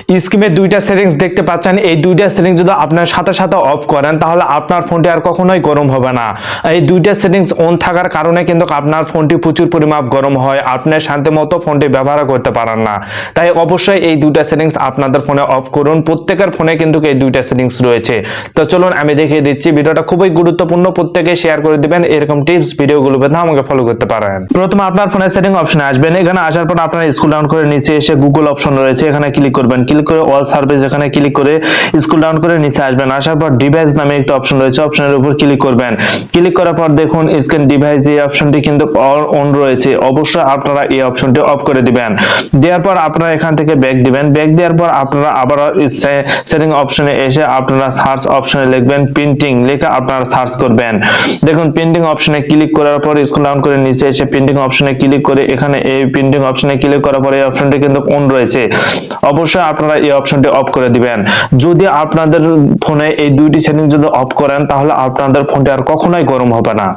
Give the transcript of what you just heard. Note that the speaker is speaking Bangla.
স্ক্রিনে দুইটা সেটিংস দেখতে পাচ্ছেন, এই দুইটা সেটিংস যদি আপনার সাথে সাথে অফ করেন তাহলে আপনার ফোনটি আর কখনোই গরম হবে না। এই দুইটা সেটিংস অন থাকার কারণে কিন্তু আপনার ফোনটি প্রচুর পরিমাণ গরম হয়, আপনি শান্তি মতো ফোনটি ব্যবহার করতে পারেন না। তাই অবশ্যই এই দুইটা সেটিংস আপনাদের ফোনে অফ করুন। প্রত্যেকের ফোনে কিন্তু এই দুইটা সেটিংস রয়েছে। তো চলুন আমি দেখিয়ে দিচ্ছি, ভিডিওটা খুবই গুরুত্বপূর্ণ, প্রত্যেকে শেয়ার করে দিবেন। এরকম টিপস ভিডিওগুলো পেতে আমাকে ফলো করতে পারেন। প্রথমে আপনার ফোনের সেটিং অপশনে আসবেন, এখানে আসার পর আপনারা স্ক্রল ডাউন করে নিচে এসে গুগল অপশন রয়েছে, এখানে ক্লিক করবেন। ক্লিক করে অল সার্ভিস এখানে ক্লিক করে স্ক্রল ডাউন করে নিচে আসবেন। আসার পর ডিভাইস নামে একটা অপশন রয়েছে, অপশনের উপর ক্লিক করবেন। ক্লিক করার পর দেখুন স্ক্রিন ডিভাইস এই অপশনটি কিন্তু অন রয়েছে, অবশ্যই আপনারা এই অপশনটি অফ করে দিবেন। দেওয়ার পর আপনারা এখান থেকে ব্যাক দিবেন। ব্যাক দেওয়ার পর আপনারা আবার সেটিং অপশনে এসে আপনারা সার্চ অপশনে লিখবেন প্রিন্টিং, লিখে আপনারা সার্চ করবেন। দেখুন প্রিন্টিং অপশনে ক্লিক করার পর স্ক্রল ডাউন করে নিচে এসে প্রিন্টিং অপশনে ক্লিক করে এখানে এই প্রিন্টিং অপশনে ক্লিক করার পর এই অপশনটি কিন্তু অন রয়েছে, অবশ্যই আপনারা এই অপশনটি অফ করে দিবেন। যদি আপনাদের ফোনে এই দুইটি সেটিং যদি অফ করেন তাহলে আপনাদের ফোনটি আর কখনোই গরম হবে না।